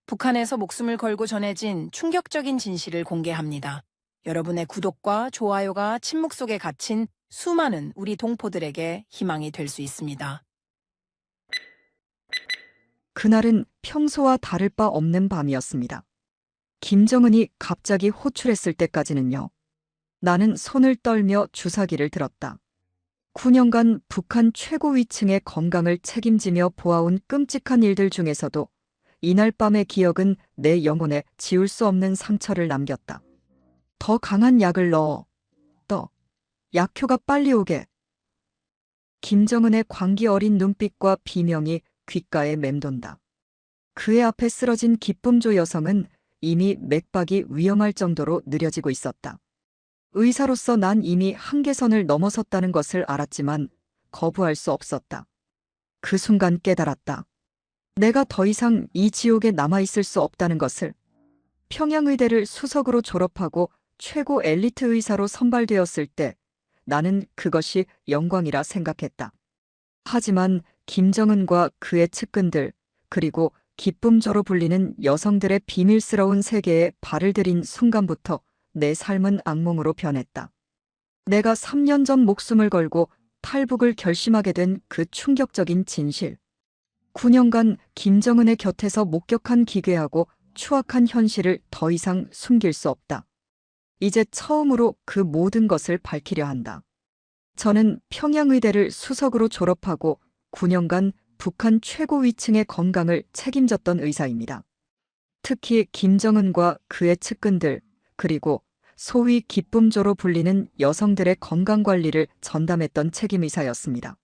북한에서 목숨을 걸고 전해진 충격적인 진실을 공개합니다. 여러분의 구독과 좋아요가 침묵 속에 갇힌 수많은 우리 동포들에게 희망이 될 수 있습니다. 그날은 평소와 다를 바 없는 밤이었습니다. 김정은이 갑자기 호출했을 때까지는요. 나는 손을 떨며 주사기를 들었다. 9년간 북한 최고위층의 건강을 책임지며 보아온 끔찍한 일들 중에서도 이날 밤의 기억은 내 영혼에 지울 수 없는 상처를 남겼다. 더 강한 약을 넣어. 약효가 빨리 오게. 김정은의 광기 어린 눈빛과 비명이 귓가에 맴돈다. 그의 앞에 쓰러진 기쁨조 여성은 이미 맥박이 위험할 정도로 느려지고 있었다. 의사로서 난 이미 한계선을 넘어섰다는 것을 알았지만 거부할 수 없었다. 그 순간 깨달았다. 내가 더 이상 이 지옥에 남아있을 수 없다는 것을. 평양의대를 수석으로 졸업하고 최고 엘리트 의사로 선발되었을 때 나는 그것이 영광이라 생각했다. 하지만 김정은과 그의 측근들, 그리고 기쁨조로 불리는 여성들의 비밀스러운 세계에 발을 들인 순간부터 내 삶은 악몽으로 변했다. 내가 3년 전 목숨을 걸고 탈북을 결심하게 된 그 충격적인 진실. 9년간 김정은의 곁에서 목격한 기괴하고 추악한 현실을 더 이상 숨길 수 없다. 이제 처음으로 그 모든 것을 밝히려 한다. 저는 평양의대를 수석으로 졸업하고 9년간 북한 최고위층의 건강을 책임졌던 의사입니다. 특히 김정은과 그의 측근들, 그리고 소위 기쁨조로 불리는 여성들의 건강관리를 전담했던 책임의사였습니다.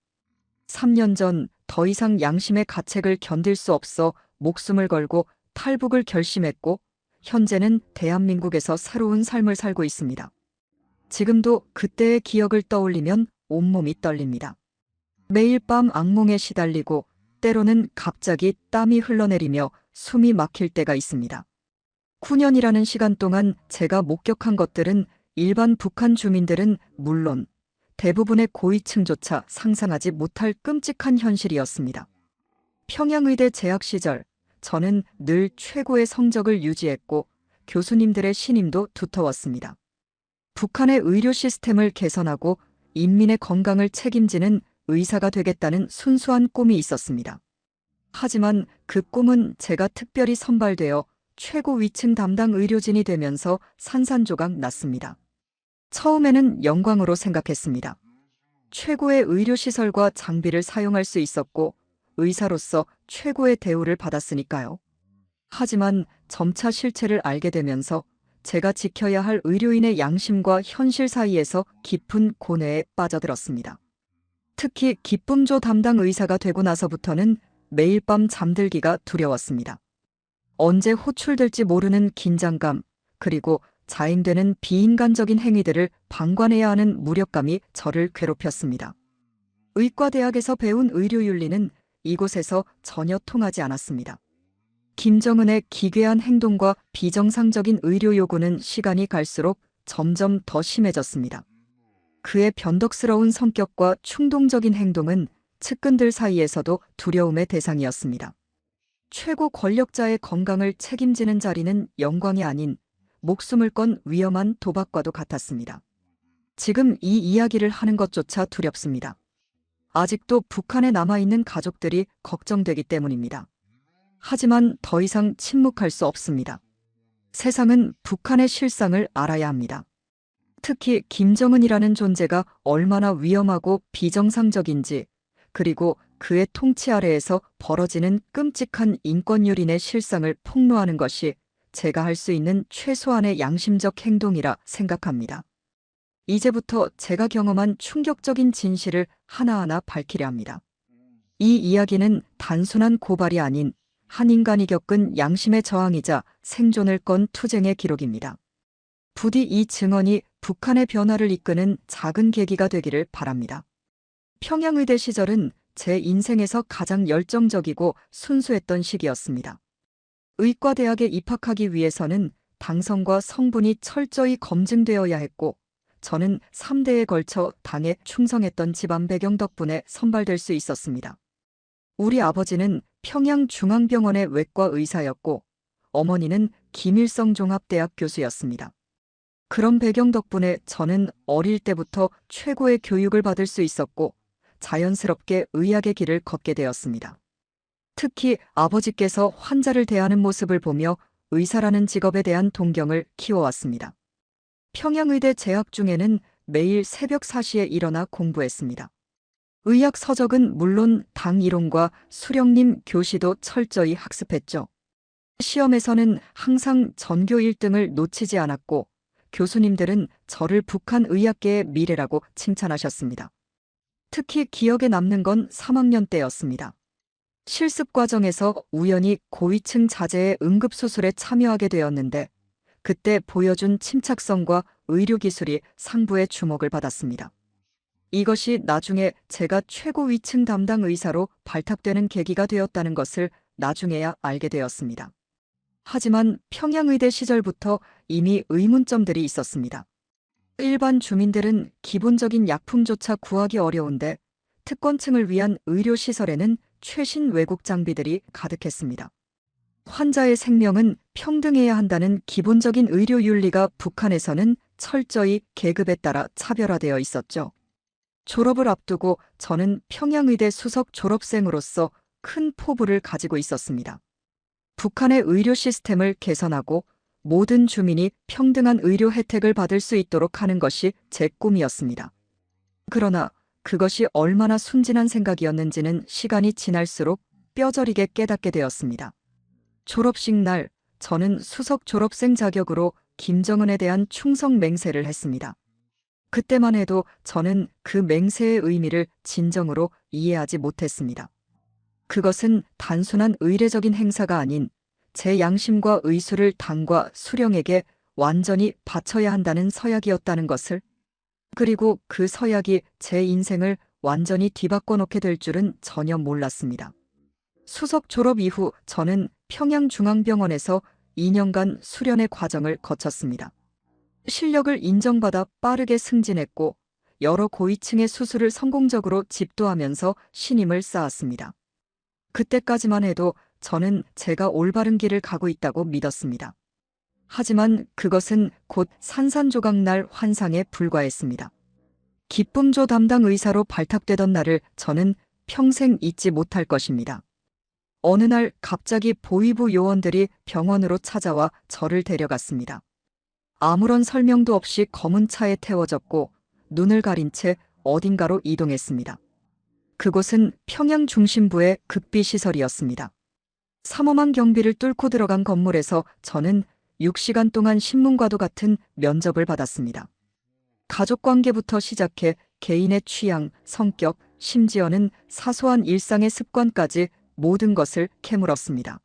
3년 전 더 이상 양심의 가책을 견딜 수 없어 목숨을 걸고 탈북을 결심했고 현재는 대한민국에서 새로운 삶을 살고 있습니다. 지금도 그때의 기억을 떠올리면 온몸이 떨립니다. 매일 밤 악몽에 시달리고 때로는 갑자기 땀이 흘러내리며 숨이 막힐 때가 있습니다. 9년이라는 시간 동안 제가 목격한 것들은 일반 북한 주민들은 물론 대부분의 고위층조차 상상하지 못할 끔찍한 현실이었습니다. 평양의대 재학 시절 저는 늘 최고의 성적을 유지했고 교수님들의 신임도 두터웠습니다. 북한의 의료 시스템을 개선하고 인민의 건강을 책임지는 의사가 되겠다는 순수한 꿈이 있었습니다. 하지만 그 꿈은 제가 특별히 선발되어 최고 위층 담당 의료진이 되면서 산산조각 났습니다. 처음에는 영광으로 생각했습니다. 최고의 의료시설과 장비를 사용할 수 있었고 의사로서 최고의 대우를 받았으니까요. 하지만 점차 실체를 알게 되면서 제가 지켜야 할 의료인의 양심과 현실 사이에서 깊은 고뇌에 빠져들었습니다. 특히 기쁨조 담당 의사가 되고 나서부터는 매일 밤 잠들기가 두려웠습니다. 언제 호출될지 모르는 긴장감, 그리고 자행되는 비인간적인 행위들을 방관해야 하는 무력감이 저를 괴롭혔습니다. 의과대학에서 배운 의료윤리는 이곳에서 전혀 통하지 않았습니다. 김정은의 기괴한 행동과 비정상적인 의료 요구는 시간이 갈수록 점점 더 심해졌습니다. 그의 변덕스러운 성격과 충동적인 행동은 측근들 사이에서도 두려움의 대상이었습니다. 최고 권력자의 건강을 책임지는 자리는 영광이 아닌 목숨을 건 위험한 도박과도 같았습니다. 지금 이 이야기를 하는 것조차 두렵습니다. 아직도 북한에 남아있는 가족들이 걱정되기 때문입니다. 하지만 더 이상 침묵할 수 없습니다. 세상은 북한의 실상을 알아야 합니다. 특히 김정은이라는 존재가 얼마나 위험하고 비정상적인지, 그리고 그의 통치 아래에서 벌어지는 끔찍한 인권유린의 실상을 폭로하는 것이 제가 할 수 있는 최소한의 양심적 행동이라 생각합니다. 이제부터 제가 경험한 충격적인 진실을 하나하나 밝히려 합니다. 이 이야기는 단순한 고발이 아닌 한 인간이 겪은 양심의 저항이자 생존을 건 투쟁의 기록입니다. 부디 이 증언이 북한의 변화를 이끄는 작은 계기가 되기를 바랍니다. 평양의대 시절은 제 인생에서 가장 열정적이고 순수했던 시기였습니다. 의과대학에 입학하기 위해서는 당성과 성분이 철저히 검증되어야 했고 저는 3대에 걸쳐 당에 충성했던 집안 배경 덕분에 선발될 수 있었습니다. 우리 아버지는 평양중앙병원의 외과 의사였고 어머니는 김일성 종합대학 교수였습니다. 그런 배경 덕분에 저는 어릴 때부터 최고의 교육을 받을 수 있었고 자연스럽게 의학의 길을 걷게 되었습니다. 특히 아버지께서 환자를 대하는 모습을 보며 의사라는 직업에 대한 동경을 키워왔습니다. 평양의대 재학 중에는 매일 새벽 4시에 일어나 공부했습니다. 의학 서적은 물론 당 이론과 수령님 교시도 철저히 학습했죠. 시험에서는 항상 전교 1등을 놓치지 않았고 교수님들은 저를 북한 의학계의 미래라고 칭찬하셨습니다. 특히 기억에 남는 건 3학년 때였습니다. 실습 과정에서 우연히 고위층 자제의 응급수술에 참여하게 되었는데 그때 보여준 침착성과 의료기술이 상부의 주목을 받았습니다. 이것이 나중에 제가 최고 위층 담당 의사로 발탁되는 계기가 되었다는 것을 나중에야 알게 되었습니다. 하지만 평양의대 시절부터 이미 의문점들이 있었습니다. 일반 주민들은 기본적인 약품조차 구하기 어려운데 특권층을 위한 의료시설에는 최신 외국 장비들이 가득했습니다. 환자의 생명은 평등해야 한다는 기본적인 의료 윤리가 북한에서는 철저히 계급에 따라 차별화되어 있었죠. 졸업을 앞두고 저는 평양의대 수석 졸업생으로서 큰 포부를 가지고 있었습니다. 북한의 의료 시스템을 개선하고 모든 주민이 평등한 의료 혜택을 받을 수 있도록 하는 것이 제 꿈이었습니다. 그러나 그것이 얼마나 순진한 생각이었는지는 시간이 지날수록 뼈저리게 깨닫게 되었습니다. 졸업식 날, 저는 수석 졸업생 자격으로 김정은에 대한 충성 맹세를 했습니다. 그때만 해도 저는 그 맹세의 의미를 진정으로 이해하지 못했습니다. 그것은 단순한 의례적인 행사가 아닌 제 양심과 의술을 당과 수령에게 완전히 바쳐야 한다는 서약이었다는 것을, 그리고 그 서약이 제 인생을 완전히 뒤바꿔 놓게 될 줄은 전혀 몰랐습니다. 수석 졸업 이후 저는 평양중앙병원에서 2년간 수련의 과정을 거쳤습니다. 실력을 인정받아 빠르게 승진했고 여러 고위층의 수술을 성공적으로 집도하면서 신임을 쌓았습니다. 그때까지만 해도 저는 제가 올바른 길을 가고 있다고 믿었습니다. 하지만 그것은 곧 산산조각날 환상에 불과했습니다. 기쁨조 담당 의사로 발탁되던 날을 저는 평생 잊지 못할 것입니다. 어느 날 갑자기 보위부 요원들이 병원으로 찾아와 저를 데려갔습니다. 아무런 설명도 없이 검은 차에 태워졌고 눈을 가린 채 어딘가로 이동했습니다. 그곳은 평양 중심부의 극비시설이었습니다. 삼엄한 경비를 뚫고 들어간 건물에서 저는 6시간 동안 신문과도 같은 면접을 받았습니다. 가족관계부터 시작해 개인의 취향, 성격, 심지어는 사소한 일상의 습관까지 모든 것을 캐물었습니다.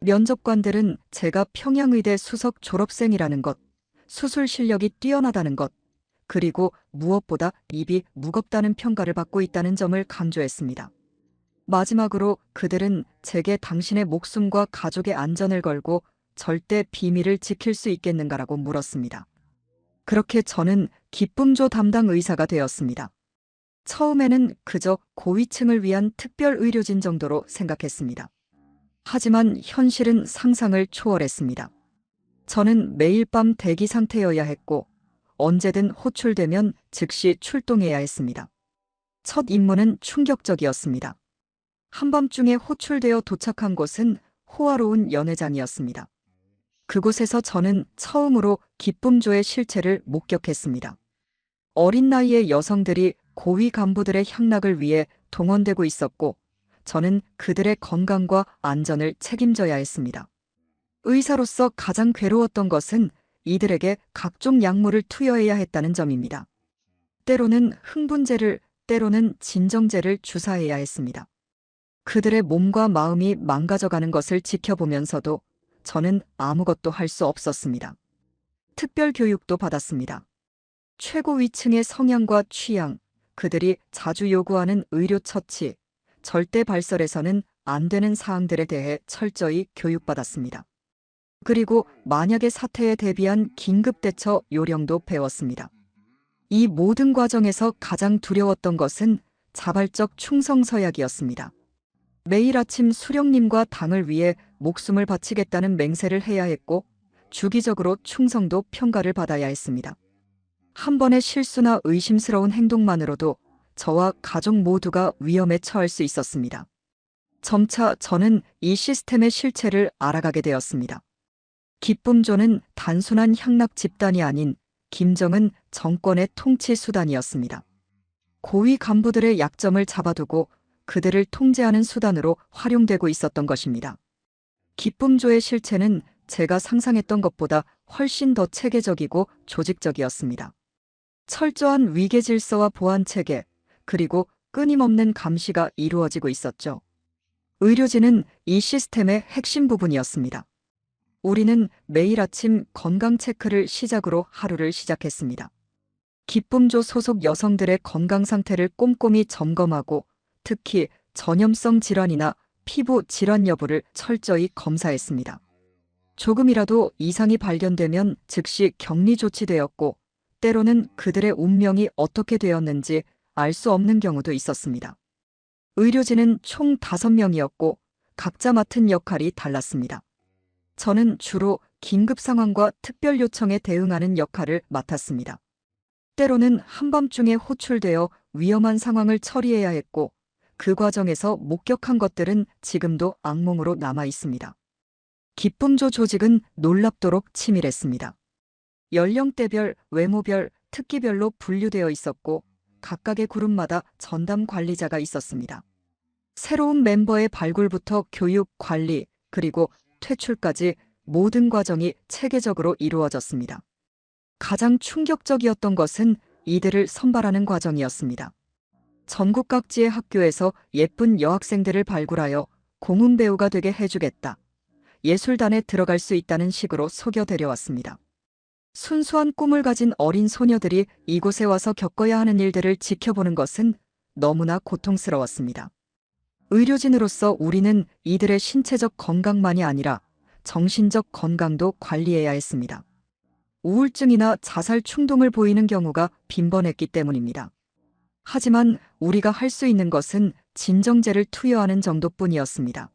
면접관들은 제가 평양의대 수석 졸업생이라는 것, 수술 실력이 뛰어나다는 것, 그리고 무엇보다 입이 무겁다는 평가를 받고 있다는 점을 강조했습니다. 마지막으로 그들은 제게 당신의 목숨과 가족의 안전을 걸고 절대 비밀을 지킬 수 있겠는가라고 물었습니다. 그렇게 저는 기쁨조 담당 의사가 되었습니다. 처음에는 그저 고위층을 위한 특별 의료진 정도로 생각했습니다. 하지만 현실은 상상을 초월했습니다. 저는 매일 밤 대기 상태여야 했고 언제든 호출되면 즉시 출동해야 했습니다. 첫 임무는 충격적이었습니다. 한밤중에 호출되어 도착한 곳은 호화로운 연회장이었습니다. 그곳에서 저는 처음으로 기쁨조의 실체를 목격했습니다. 어린 나이의 여성들이 고위 간부들의 향락을 위해 동원되고 있었고 저는 그들의 건강과 안전을 책임져야 했습니다. 의사로서 가장 괴로웠던 것은 이들에게 각종 약물을 투여해야 했다는 점입니다. 때로는 흥분제를, 때로는 진정제를 주사해야 했습니다. 그들의 몸과 마음이 망가져가는 것을 지켜보면서도 저는 아무것도 할 수 없었습니다. 특별 교육도 받았습니다. 최고 위층의 성향과 취향, 그들이 자주 요구하는 의료 처치, 절대 발설에서는 안 되는 사항들에 대해 철저히 교육받았습니다. 그리고 만약의 사태에 대비한 긴급 대처 요령도 배웠습니다. 이 모든 과정에서 가장 두려웠던 것은 자발적 충성 서약이었습니다. 매일 아침 수령님과 당을 위해 목숨을 바치겠다는 맹세를 해야 했고 주기적으로 충성도 평가를 받아야 했습니다. 한 번의 실수나 의심스러운 행동만으로도 저와 가족 모두가 위험에 처할 수 있었습니다. 점차 저는 이 시스템의 실체를 알아가게 되었습니다. 기쁨조는 단순한 향락 집단이 아닌 김정은 정권의 통치 수단이었습니다. 고위 간부들의 약점을 잡아두고 그들을 통제하는 수단으로 활용되고 있었던 것입니다. 기쁨조의 실체는 제가 상상했던 것보다 훨씬 더 체계적이고 조직적이었습니다. 철저한 위계 질서와 보안 체계, 그리고 끊임없는 감시가 이루어지고 있었죠. 의료진은 이 시스템의 핵심 부분이었습니다. 우리는 매일 아침 건강 체크를 시작으로 하루를 시작했습니다. 기쁨조 소속 여성들의 건강 상태를 꼼꼼히 점검하고 특히 전염성 질환이나 피부 질환 여부를 철저히 검사했습니다. 조금이라도 이상이 발견되면 즉시 격리 조치되었고 때로는 그들의 운명이 어떻게 되었는지 알 수 없는 경우도 있었습니다. 의료진은 총 5명이었고 각자 맡은 역할이 달랐습니다. 저는 주로 긴급 상황과 특별 요청에 대응하는 역할을 맡았습니다. 때로는 한밤중에 호출되어 위험한 상황을 처리해야 했고 그 과정에서 목격한 것들은 지금도 악몽으로 남아 있습니다. 기쁨조 조직은 놀랍도록 치밀했습니다. 연령대별, 외모별, 특기별로 분류되어 있었고 각각의 그룹마다 전담 관리자가 있었습니다. 새로운 멤버의 발굴부터 교육, 관리, 그리고 퇴출까지 모든 과정이 체계적으로 이루어졌습니다. 가장 충격적이었던 것은 이들을 선발하는 과정이었습니다. 전국 각지의 학교에서 예쁜 여학생들을 발굴하여 공은 배우가 되게 해주겠다. 예술단에 들어갈 수 있다는 식으로 속여 데려왔습니다. 순수한 꿈을 가진 어린 소녀들이 이곳에 와서 겪어야 하는 일들을 지켜보는 것은 너무나 고통스러웠습니다. 의료진으로서 우리는 이들의 신체적 건강만이 아니라 정신적 건강도 관리해야 했습니다. 우울증이나 자살 충동을 보이는 경우가 빈번했기 때문입니다. 하지만 우리가 할 수 있는 것은 진정제를 투여하는 정도뿐이었습니다.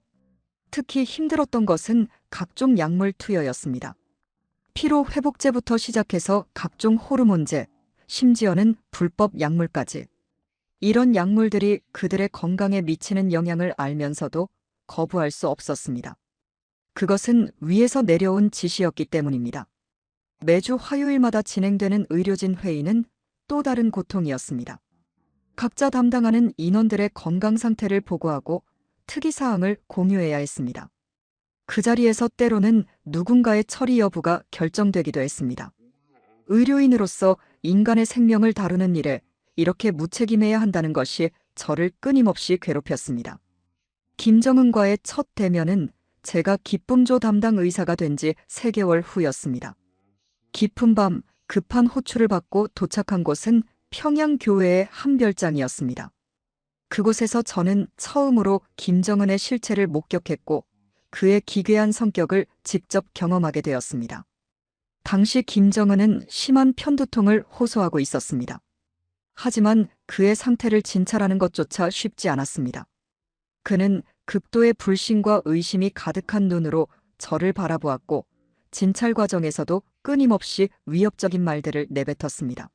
특히 힘들었던 것은 각종 약물 투여였습니다. 피로 회복제부터 시작해서 각종 호르몬제, 심지어는 불법 약물까지. 이런 약물들이 그들의 건강에 미치는 영향을 알면서도 거부할 수 없었습니다. 그것은 위에서 내려온 지시였기 때문입니다. 매주 화요일마다 진행되는 의료진 회의는 또 다른 고통이었습니다. 각자 담당하는 인원들의 건강 상태를 보고하고 특이사항을 공유해야 했습니다. 그 자리에서 때로는 누군가의 처리 여부가 결정되기도 했습니다. 의료인으로서 인간의 생명을 다루는 일에 이렇게 무책임해야 한다는 것이 저를 끊임없이 괴롭혔습니다. 김정은과의 첫 대면은 제가 기쁨조 담당 의사가 된 지 3개월 후였습니다. 깊은 밤 급한 호출을 받고 도착한 곳은 평양교회의 한 별장이었습니다. 그곳에서 저는 처음으로 김정은의 실체를 목격했고 그의 기괴한 성격을 직접 경험하게 되었습니다. 당시 김정은은 심한 편두통을 호소하고 있었습니다. 하지만 그의 상태를 진찰하는 것조차 쉽지 않았습니다. 그는 극도의 불신과 의심이 가득한 눈으로 저를 바라보았고 진찰 과정에서도 끊임없이 위협적인 말들을 내뱉었습니다.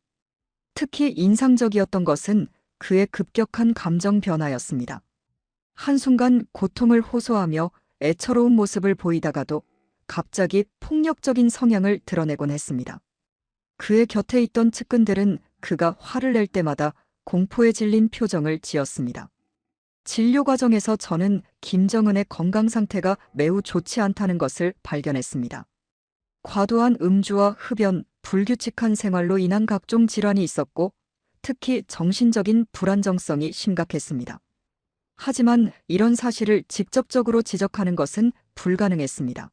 특히 인상적이었던 것은 그의 급격한 감정 변화였습니다. 한순간 고통을 호소하며 애처로운 모습을 보이다가도 갑자기 폭력적인 성향을 드러내곤 했습니다. 그의 곁에 있던 측근들은 그가 화를 낼 때마다 공포에 질린 표정을 지었습니다. 진료 과정에서 저는 김정은의 건강 상태가 매우 좋지 않다는 것을 발견했습니다. 과도한 음주와 흡연, 불규칙한 생활로 인한 각종 질환이 있었고 특히 정신적인 불안정성이 심각했습니다. 하지만 이런 사실을 직접적으로 지적하는 것은 불가능했습니다.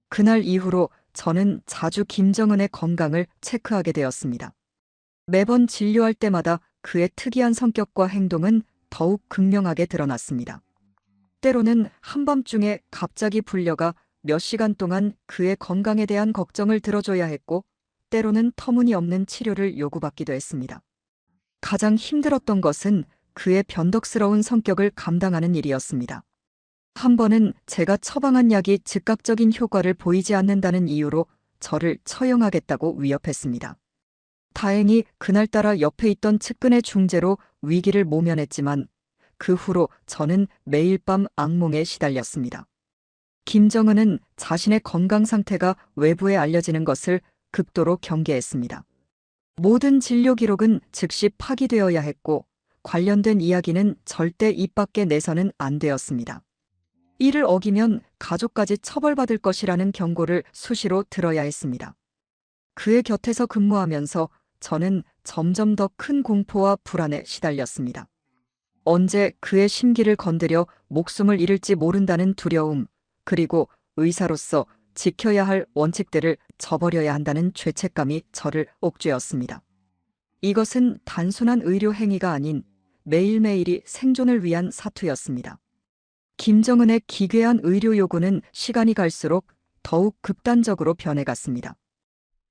그날 이후로 저는 자주 김정은의 건강을 체크하게 되었습니다. 매번 진료할 때마다 그의 특이한 성격과 행동은 더욱 극명하게 드러났습니다. 때로는 한밤중에 갑자기 불려가 몇 시간 동안 그의 건강에 대한 걱정을 들어줘야 했고 때로는 터무니없는 치료를 요구받기도 했습니다. 가장 힘들었던 것은 그의 변덕스러운 성격을 감당하는 일이었습니다. 한 번은 제가 처방한 약이 즉각적인 효과를 보이지 않는다는 이유로 저를 처형하겠다고 위협했습니다. 다행히 그날따라 옆에 있던 측근의 중재로 위기를 모면했지만 그 후로 저는 매일 밤 악몽에 시달렸습니다. 김정은은 자신의 건강 상태가 외부에 알려지는 것을 극도로 경계했습니다. 모든 진료 기록은 즉시 파기되어야 했고 관련된 이야기는 절대 입 밖에 내서는 안 되었습니다. 이를 어기면 가족까지 처벌받을 것이라는 경고를 수시로 들어야 했습니다. 그의 곁에서 근무하면서 저는 점점 더 큰 공포와 불안에 시달렸습니다. 언제 그의 심기를 건드려 목숨을 잃을지 모른다는 두려움, 그리고 의사로서 지켜야 할 원칙들을 저버려야 한다는 죄책감이 저를 옥죄었습니다. 이것은 단순한 의료 행위가 아닌 매일매일이 생존을 위한 사투였습니다. 김정은의 기괴한 의료 요구는 시간이 갈수록 더욱 극단적으로 변해갔습니다.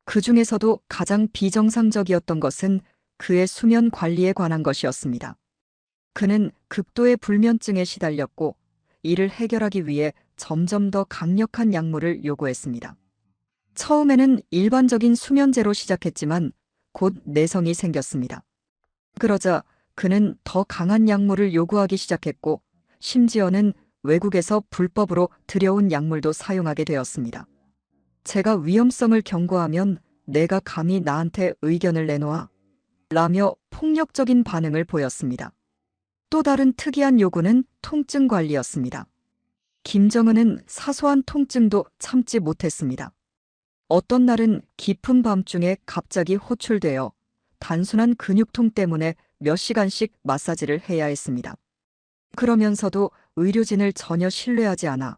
그 중에서도 가장 비정상적이었던 것은 그의 수면 관리에 관한 것이었습니다. 그는 극도의 불면증에 시달렸고 이를 해결하기 위해 점점 더 강력한 약물을 요구했습니다. 처음에는 일반적인 수면제로 시작했지만 곧 내성이 생겼습니다. 그러자 그는 더 강한 약물을 요구하기 시작했고 심지어는 외국에서 불법으로 들여온 약물도 사용하게 되었습니다. 제가 위험성을 경고하면 내가 감히 나한테 의견을 내놓아 라며 폭력적인 반응을 보였습니다. 또 다른 특이한 요구는 통증 관리였습니다. 김정은은 사소한 통증도 참지 못했습니다. 어떤 날은 깊은 밤중에 갑자기 호출되어 단순한 근육통 때문에 몇 시간씩 마사지를 해야 했습니다. 그러면서도 의료진을 전혀 신뢰하지 않아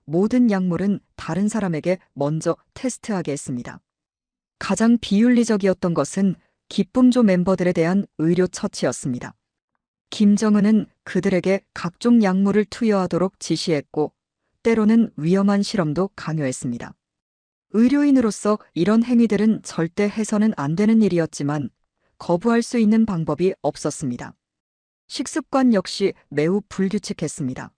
모든 약물은 다른 사람에게 먼저 테스트하게 했습니다. 가장 비윤리적이었던 것은 기쁨조 멤버들에 대한 의료 처치였습니다. 김정은은 그들에게 각종 약물을 투여하도록 지시했고 때로는 위험한 실험도 강요했습니다. 의료인으로서 이런 행위들은 절대 해서는 안 되는 일이었지만 거부할 수 있는 방법이 없었습니다. 식습관 역시 매우 불규칙했습니다.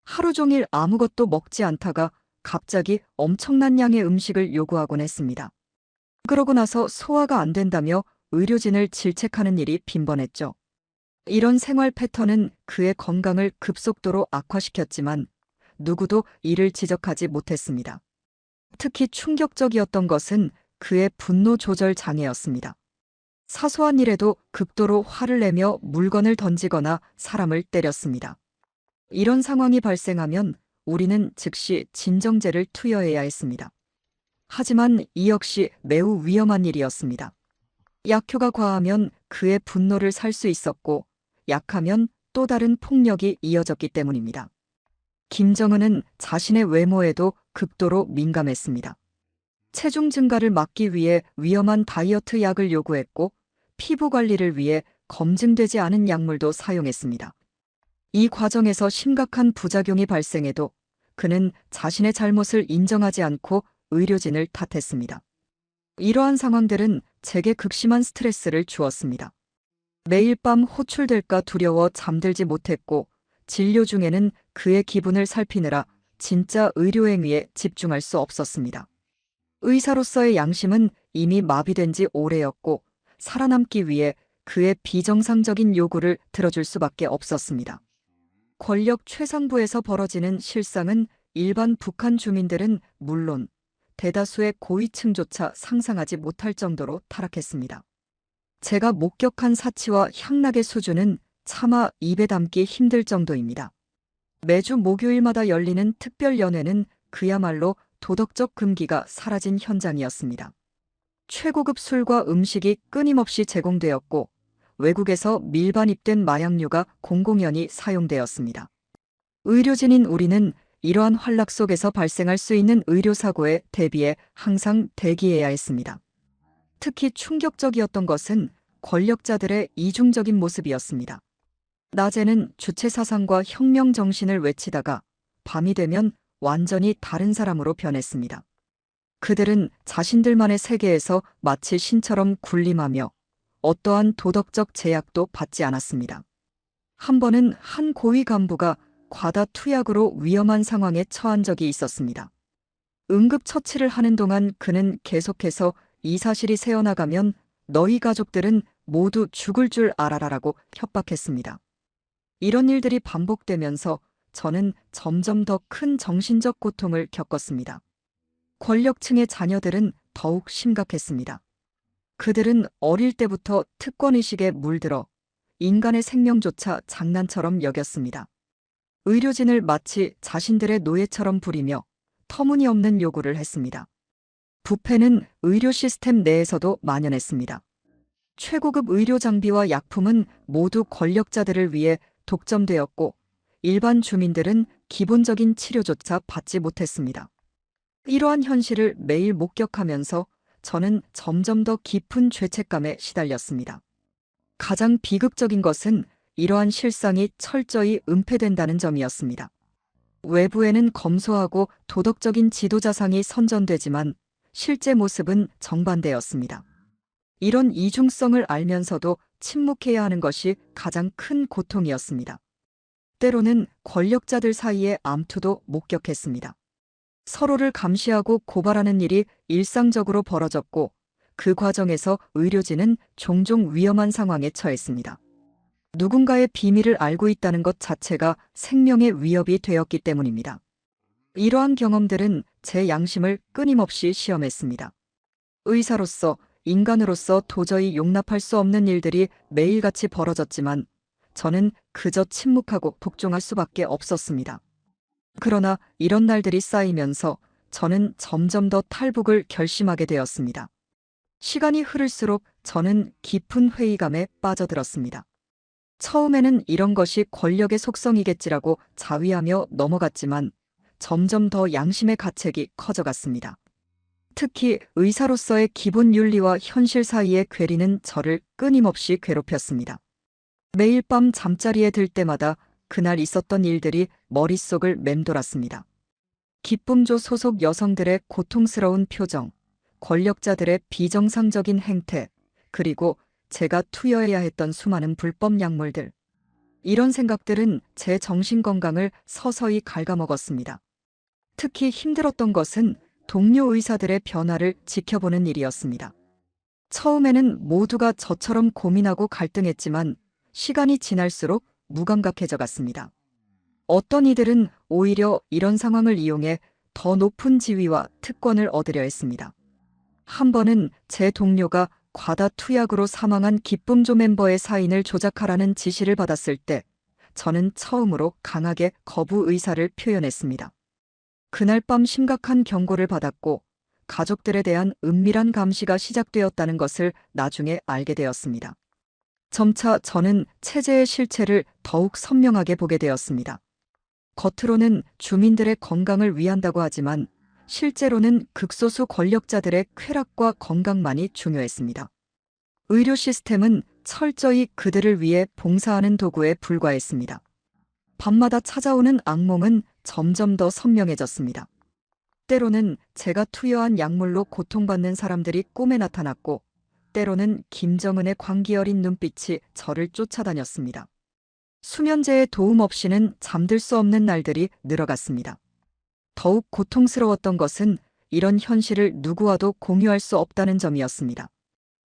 하루 종일 아무것도 먹지 않다가 갑자기 엄청난 양의 음식을 요구하곤 했습니다. 그러고 나서 소화가 안 된다며 의료진을 질책하는 일이 빈번했죠. 이런 생활 패턴은 그의 건강을 급속도로 악화시켰지만 누구도 이를 지적하지 못했습니다. 특히 충격적이었던 것은 그의 분노 조절 장애였습니다. 사소한 일에도 극도로 화를 내며 물건을 던지거나 사람을 때렸습니다. 이런 상황이 발생하면 우리는 즉시 진정제를 투여해야 했습니다. 하지만 이 역시 매우 위험한 일이었습니다. 약효가 과하면 그의 분노를 살 수 있었고 약하면 또 다른 폭력이 이어졌기 때문입니다. 김정은은 자신의 외모에도 극도로 민감했습니다. 체중 증가를 막기 위해 위험한 다이어트 약을 요구했고 피부 관리를 위해 검증되지 않은 약물도 사용했습니다. 이 과정에서 심각한 부작용이 발생해도 그는 자신의 잘못을 인정하지 않고 의료진을 탓했습니다. 이러한 상황들은 제게 극심한 스트레스를 주었습니다. 매일 밤 호출될까 두려워 잠들지 못했고 진료 중에는 그의 기분을 살피느라 진짜 의료행위에 집중할 수 없었습니다. 의사로서의 양심은 이미 마비된 지 오래였고 살아남기 위해 그의 비정상적인 요구를 들어줄 수밖에 없었습니다. 권력 최상부에서 벌어지는 실상은 일반 북한 주민들은 물론 대다수의 고위층조차 상상하지 못할 정도로 타락했습니다. 제가 목격한 사치와 향락의 수준은 차마 입에 담기 힘들 정도입니다. 매주 목요일마다 열리는 특별 연회는 그야말로 도덕적 금기가 사라진 현장이었습니다. 최고급 술과 음식이 끊임없이 제공되었고 외국에서 밀반입된 마약류가 공공연히 사용되었습니다. 의료진인 우리는 이러한 환락 속에서 발생할 수 있는 의료사고에 대비해 항상 대기해야 했습니다. 특히 충격적이었던 것은 권력자들의 이중적인 모습이었습니다. 낮에는 주체사상과 혁명정신을 외치다가 밤이 되면 완전히 다른 사람으로 변했습니다. 그들은 자신들만의 세계에서 마치 신처럼 군림하며 어떠한 도덕적 제약도 받지 않았습니다. 한 번은 한 고위 간부가 과다 투약으로 위험한 상황에 처한 적이 있었습니다. 응급처치를 하는 동안 그는 계속해서 이 사실이 새어나가면 너희 가족들은 모두 죽을 줄 알아라라고 협박했습니다. 이런 일들이 반복되면서 저는 점점 더 큰 정신적 고통을 겪었습니다. 권력층의 자녀들은 더욱 심각했습니다. 그들은 어릴 때부터 특권의식에 물들어 인간의 생명조차 장난처럼 여겼습니다. 의료진을 마치 자신들의 노예처럼 부리며 터무니없는 요구를 했습니다. 부패는 의료 시스템 내에서도 만연했습니다. 최고급 의료 장비와 약품은 모두 권력자들을 위해 독점되었고 일반 주민들은 기본적인 치료조차 받지 못했습니다. 이러한 현실을 매일 목격하면서 저는 점점 더 깊은 죄책감에 시달렸습니다. 가장 비극적인 것은 이러한 실상이 철저히 은폐된다는 점이었습니다. 외부에는 검소하고 도덕적인 지도자상이 선전되지만 실제 모습은 정반대였습니다. 이런 이중성을 알면서도 침묵해야 하는 것이 가장 큰 고통이었습니다. 때로는 권력자들 사이의 암투도 목격했습니다. 서로를 감시하고 고발하는 일이 일상적으로 벌어졌고 그 과정에서 의료진은 종종 위험한 상황에 처했습니다. 누군가의 비밀을 알고 있다는 것 자체가 생명의 위협이 되었기 때문입니다. 이러한 경험들은 제 양심을 끊임없이 시험했습니다. 의사로서, 인간으로서 도저히 용납할 수 없는 일들이 매일같이 벌어졌지만 저는 그저 침묵하고 복종할 수밖에 없었습니다. 그러나 이런 날들이 쌓이면서 저는 점점 더 탈북을 결심하게 되었습니다. 시간이 흐를수록 저는 깊은 회의감에 빠져들었습니다. 처음에는 이런 것이 권력의 속성이겠지라고 자위하며 넘어갔지만 점점 더 양심의 가책이 커져갔습니다. 특히 의사로서의 기본 윤리와 현실 사이의 괴리는 저를 끊임없이 괴롭혔습니다. 매일 밤 잠자리에 들 때마다 그날 있었던 일들이 머릿속을 맴돌았습니다. 기쁨조 소속 여성들의 고통스러운 표정, 권력자들의 비정상적인 행태, 그리고 제가 투여해야 했던 수많은 불법 약물들. 이런 생각들은 제 정신건강을 서서히 갉아먹었습니다. 특히 힘들었던 것은 동료 의사들의 변화를 지켜보는 일이었습니다. 처음에는 모두가 저처럼 고민하고 갈등했지만 시간이 지날수록 무감각해져 갔습니다. 어떤 이들은 오히려 이런 상황을 이용해 더 높은 지위와 특권을 얻으려 했습니다. 한 번은 제 동료가 과다 투약으로 사망한 기쁨조 멤버의 사인을 조작하라는 지시를 받았을 때 저는 처음으로 강하게 거부 의사를 표현했습니다. 그날 밤 심각한 경고를 받았고 가족들에 대한 은밀한 감시가 시작되었다는 것을 나중에 알게 되었습니다. 점차 저는 체제의 실체를 더욱 선명하게 보게 되었습니다. 겉으로는 주민들의 건강을 위한다고 하지만 실제로는 극소수 권력자들의 쾌락과 건강만이 중요했습니다. 의료 시스템은 철저히 그들을 위해 봉사하는 도구에 불과했습니다. 밤마다 찾아오는 악몽은 점점 더 선명해졌습니다. 때로는 제가 투여한 약물로 고통받는 사람들이 꿈에 나타났고, 때로는 김정은의 광기 어린 눈빛이 저를 쫓아다녔습니다. 수면제의 도움 없이는 잠들 수 없는 날들이 늘어갔습니다. 더욱 고통스러웠던 것은 이런 현실을 누구와도 공유할 수 없다는 점이었습니다.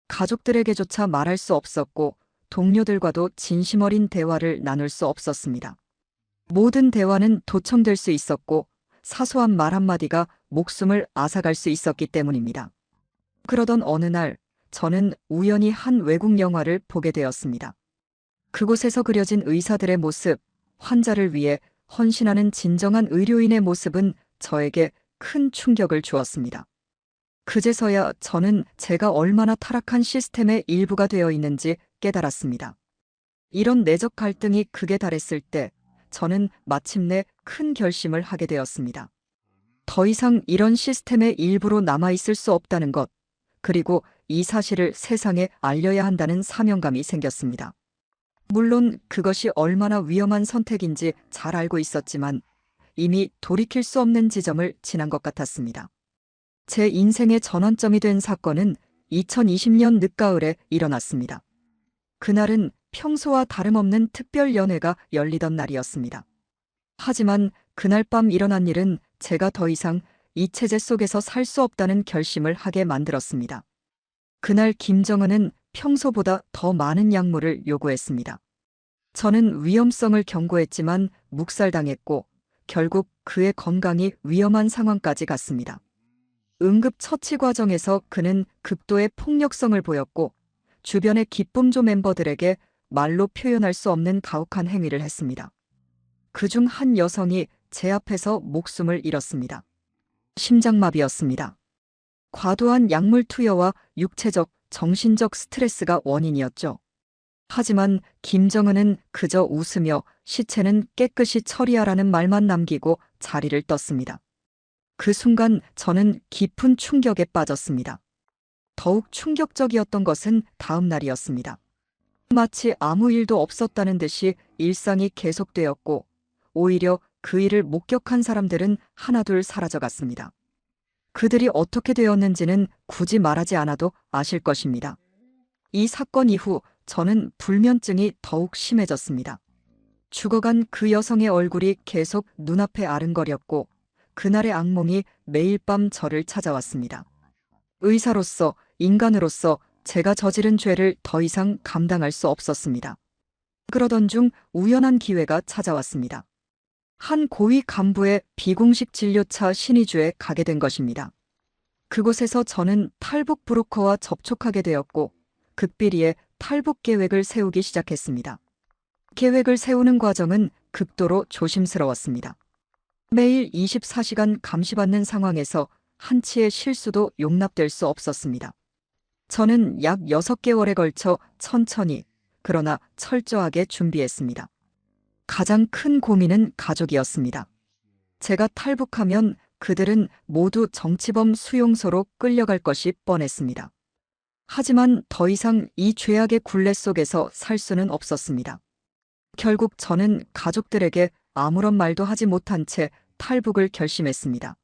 가족들에게조차 말할 수 없었고 동료들과도 진심 어린 대화를 나눌 수 없었습니다. 모든 대화는 도청될 수 있었고 사소한 말 한마디가 목숨을 앗아갈 수 있었기 때문입니다. 그러던 어느 날 저는 우연히 한 외국 영화를 보게 되었습니다. 그곳에서 그려진 의사들의 모습, 환자를 위해 헌신하는 진정한 의료인의 모습은 저에게 큰 충격을 주었습니다. 그제서야 저는 제가 얼마나 타락한 시스템의 일부가 되어 있는지 깨달았습니다. 이런 내적 갈등이 극에 달했을 때 저는 마침내 큰 결심을 하게 되었습니다. 더 이상 이런 시스템의 일부로 남아있을 수 없다는 것, 그리고 이 사실을 세상에 알려야 한다는 사명감이 생겼습니다. 물론 그것이 얼마나 위험한 선택인지 잘 알고 있었지만 이미 돌이킬 수 없는 지점을 지난 것 같았습니다. 제 인생의 전환점이 된 사건은 2020년 늦가을에 일어났습니다. 그날은 평소와 다름없는 특별 연회가 열리던 날이었습니다. 하지만 그날 밤 일어난 일은 제가 더 이상 이 체제 속에서 살 수 없다는 결심을 하게 만들었습니다. 그날 김정은은 평소보다 더 많은 약물을 요구했습니다. 저는 위험성을 경고했지만 묵살당했고 결국 그의 건강이 위험한 상황까지 갔습니다. 응급처치 과정에서 그는 극도의 폭력성을 보였고 주변의 기쁨조 멤버들에게 말로 표현할 수 없는 가혹한 행위를 했습니다. 그중 한 여성이 제 앞에서 목숨을 잃었습니다. 심장마비였습니다. 과도한 약물 투여와 육체적, 정신적 스트레스가 원인이었죠. 하지만 김정은은 그저 웃으며 시체는 깨끗이 처리하라는 말만 남기고 자리를 떴습니다. 그 순간 저는 깊은 충격에 빠졌습니다. 더욱 충격적이었던 것은 다음 날이었습니다. 마치 아무 일도 없었다는 듯이 일상이 계속되었고 오히려 그 일을 목격한 사람들은 하나둘 사라져갔습니다. 그들이 어떻게 되었는지는 굳이 말하지 않아도 아실 것입니다. 이 사건 이후 저는 불면증이 더욱 심해졌습니다. 죽어간 그 여성의 얼굴이 계속 눈앞에 아른거렸고 그날의 악몽이 매일 밤 저를 찾아왔습니다. 의사로서, 인간으로서 제가 저지른 죄를 더 이상 감당할 수 없었습니다. 그러던 중 우연한 기회가 찾아왔습니다. 한 고위 간부의 비공식 진료차 신의주에 가게 된 것입니다. 그곳에서 저는 탈북 브로커와 접촉하게 되었고 극비리에 탈북 계획을 세우기 시작했습니다. 계획을 세우는 과정은 극도로 조심스러웠습니다. 매일 24시간 감시받는 상황에서 한치의 실수도 용납될 수 없었습니다. 저는 약 6개월에 걸쳐 천천히, 그러나 철저하게 준비했습니다. 가장 큰 고민은 가족이었습니다. 제가 탈북하면 그들은 모두 정치범 수용소로 끌려갈 것이 뻔했습니다. 하지만 더 이상 이 죄악의 굴레 속에서 살 수는 없었습니다. 결국 저는 가족들에게 아무런 말도 하지 못한 채 탈북을 결심했습니다.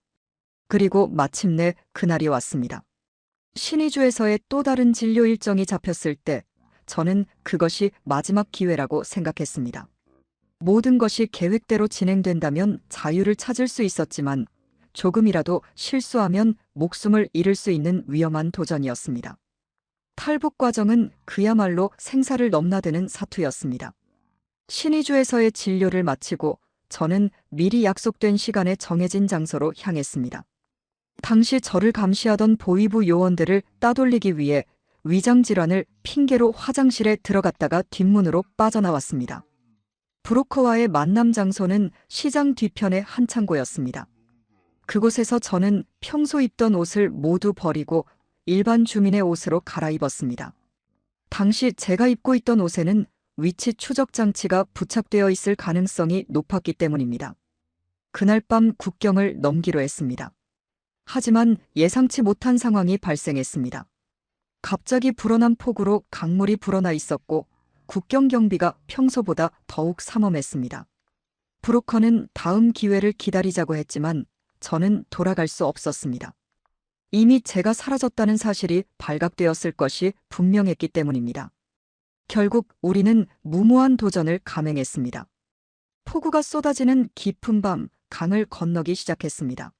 그리고 마침내 그날이 왔습니다. 신의주에서의 또 다른 진료 일정이 잡혔을 때 저는 그것이 마지막 기회라고 생각했습니다. 모든 것이 계획대로 진행된다면 자유를 찾을 수 있었지만 조금이라도 실수하면 목숨을 잃을 수 있는 위험한 도전이었습니다. 탈북 과정은 그야말로 생사를 넘나드는 사투였습니다. 신의주에서의 진료를 마치고 저는 미리 약속된 시간에 정해진 장소로 향했습니다. 당시 저를 감시하던 보위부 요원들을 따돌리기 위해 위장질환을 핑계로 화장실에 들어갔다가 뒷문으로 빠져나왔습니다. 브로커와의 만남 장소는 시장 뒤편의 한 창고였습니다. 그곳에서 저는 평소 입던 옷을 모두 버리고 일반 주민의 옷으로 갈아입었습니다. 당시 제가 입고 있던 옷에는 위치 추적 장치가 부착되어 있을 가능성이 높았기 때문입니다. 그날 밤 국경을 넘기로 했습니다. 하지만 예상치 못한 상황이 발생했습니다. 갑자기 불어난 폭우로 강물이 불어나 있었고 국경 경비가 평소보다 더욱 삼엄했습니다. 브로커는 다음 기회를 기다리자고 했지만 저는 돌아갈 수 없었습니다. 이미 제가 사라졌다는 사실이 발각되었을 것이 분명했기 때문입니다. 결국 우리는 무모한 도전을 감행했습니다. 폭우가 쏟아지는 깊은 밤 강을 건너기 시작했습니다.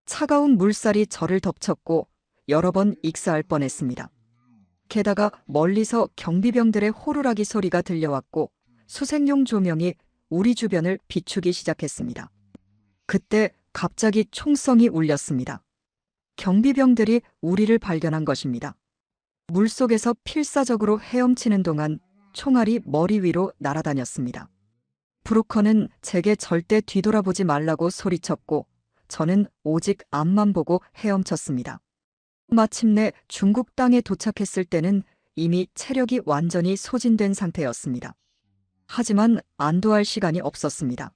차가운 물살이 저를 덮쳤고 여러 번 익사할 뻔했습니다. 게다가 멀리서 경비병들의 호루라기 소리가 들려왔고 수색용 조명이 우리 주변을 비추기 시작했습니다. 그때 갑자기 총성이 울렸습니다. 경비병들이 우리를 발견한 것입니다. 물속에서 필사적으로 헤엄치는 동안 총알이 머리 위로 날아다녔습니다. 브로커는 제게 절대 뒤돌아보지 말라고 소리쳤고 저는 오직 앞만 보고 헤엄쳤습니다. 마침내 중국 땅에 도착했을 때는 이미 체력이 완전히 소진된 상태였습니다. 하지만 안도할 시간이 없었습니다.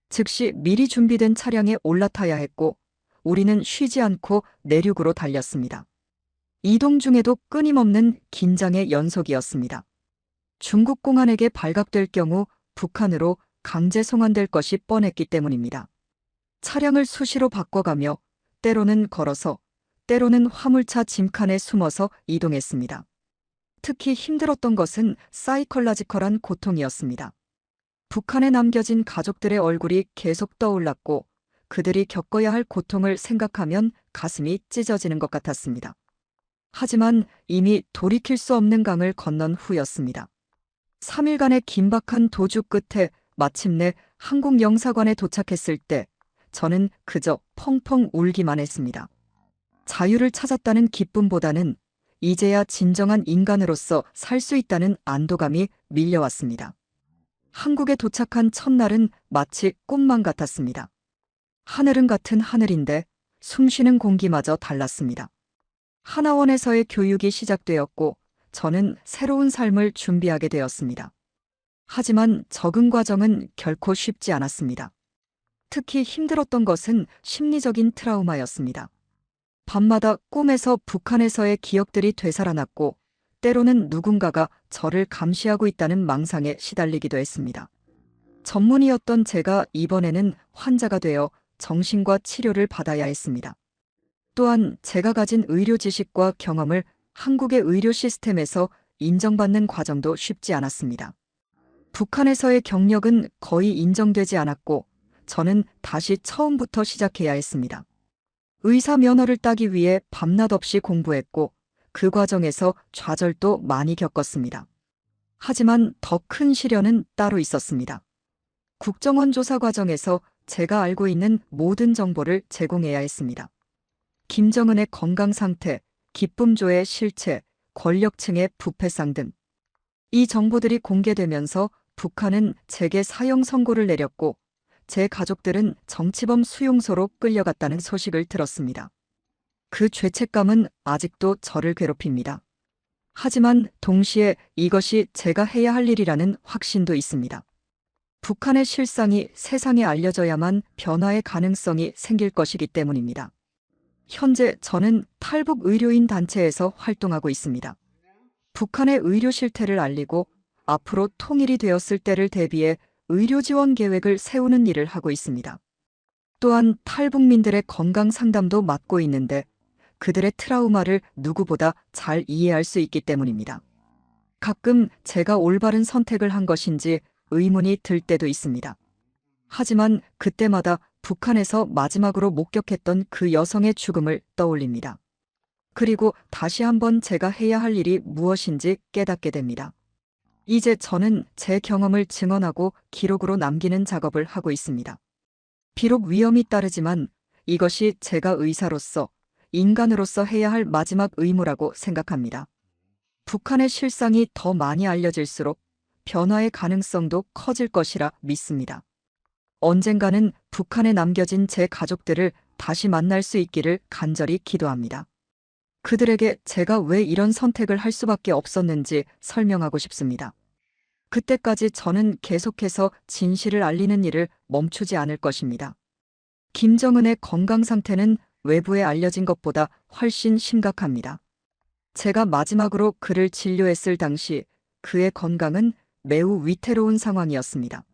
즉시 미리 준비된 차량에 올라타야 했고 우리는 쉬지 않고 내륙으로 달렸습니다. 이동 중에도 끊임없는 긴장의 연속이었습니다. 중국 공안에게 발각될 경우 북한으로 강제 송환될 것이 뻔했기 때문입니다. 차량을 수시로 바꿔가며 때로는 걸어서 때로는 화물차 짐칸에 숨어서 이동했습니다. 특히 힘들었던 것은 사이컬라지컬한 고통이었습니다. 북한에 남겨진 가족들의 얼굴이 계속 떠올랐고 그들이 겪어야 할 고통을 생각하면 가슴이 찢어지는 것 같았습니다. 하지만 이미 돌이킬 수 없는 강을 건넌 후였습니다. 3일간의 긴박한 도주 끝에 마침내 한국 영사관에 도착했을 때 저는 그저 펑펑 울기만 했습니다. 자유를 찾았다는 기쁨보다는 이제야 진정한 인간으로서 살 수 있다는 안도감이 밀려왔습니다. 한국에 도착한 첫날은 마치 꿈만 같았습니다. 하늘은 같은 하늘인데 숨쉬는 공기마저 달랐습니다. 하나원에서의 교육이 시작되었고 저는 새로운 삶을 준비하게 되었습니다. 하지만 적응 과정은 결코 쉽지 않았습니다. 특히 힘들었던 것은 심리적인 트라우마였습니다. 밤마다 꿈에서 북한에서의 기억들이 되살아났고 때로는 누군가가 저를 감시하고 있다는 망상에 시달리기도 했습니다. 전문의였던 제가 이번에는 환자가 되어 정신과 치료를 받아야 했습니다. 또한 제가 가진 의료 지식과 경험을 한국의 의료 시스템에서 인정받는 과정도 쉽지 않았습니다. 북한에서의 경력은 거의 인정되지 않았고 저는 다시 처음부터 시작해야 했습니다. 의사 면허를 따기 위해 밤낮 없이 공부했고 그 과정에서 좌절도 많이 겪었습니다. 하지만 더 큰 시련은 따로 있었습니다. 국정원 조사 과정에서 제가 알고 있는 모든 정보를 제공해야 했습니다. 김정은의 건강 상태, 기쁨조의 실체, 권력층의 부패상 등. 이 정보들이 공개되면서 북한은 제게 사형 선고를 내렸고 제 가족들은 정치범 수용소로 끌려갔다는 소식을 들었습니다. 그 죄책감은 아직도 저를 괴롭힙니다. 하지만 동시에 이것이 제가 해야 할 일이라는 확신도 있습니다. 북한의 실상이 세상에 알려져야만 변화의 가능성이 생길 것이기 때문입니다. 현재 저는 탈북 의료인 단체에서 활동하고 있습니다. 북한의 의료 실태를 알리고 앞으로 통일이 되었을 때를 대비해 의료 지원 계획을 세우는 일을 하고 있습니다. 또한 탈북민들의 건강 상담도 맡고 있는데 그들의 트라우마를 누구보다 잘 이해할 수 있기 때문입니다. 가끔 제가 올바른 선택을 한 것인지 의문이 들 때도 있습니다. 하지만 그때마다 북한에서 마지막으로 목격했던 그 여성의 죽음을 떠올립니다. 그리고 다시 한번 제가 해야 할 일이 무엇인지 깨닫게 됩니다. 이제 저는 제 경험을 증언하고 기록으로 남기는 작업을 하고 있습니다. 비록 위험이 따르지만 이것이 제가 의사로서, 인간으로서 해야 할 마지막 의무라고 생각합니다. 북한의 실상이 더 많이 알려질수록 변화의 가능성도 커질 것이라 믿습니다. 언젠가는 북한에 남겨진 제 가족들을 다시 만날 수 있기를 간절히 기도합니다. 그들에게 제가 왜 이런 선택을 할 수밖에 없었는지 설명하고 싶습니다. 그때까지 저는 계속해서 진실을 알리는 일을 멈추지 않을 것입니다. 김정은의 건강 상태는 외부에 알려진 것보다 훨씬 심각합니다. 제가 마지막으로 그를 진료했을 당시 그의 건강은 매우 위태로운 상황이었습니다.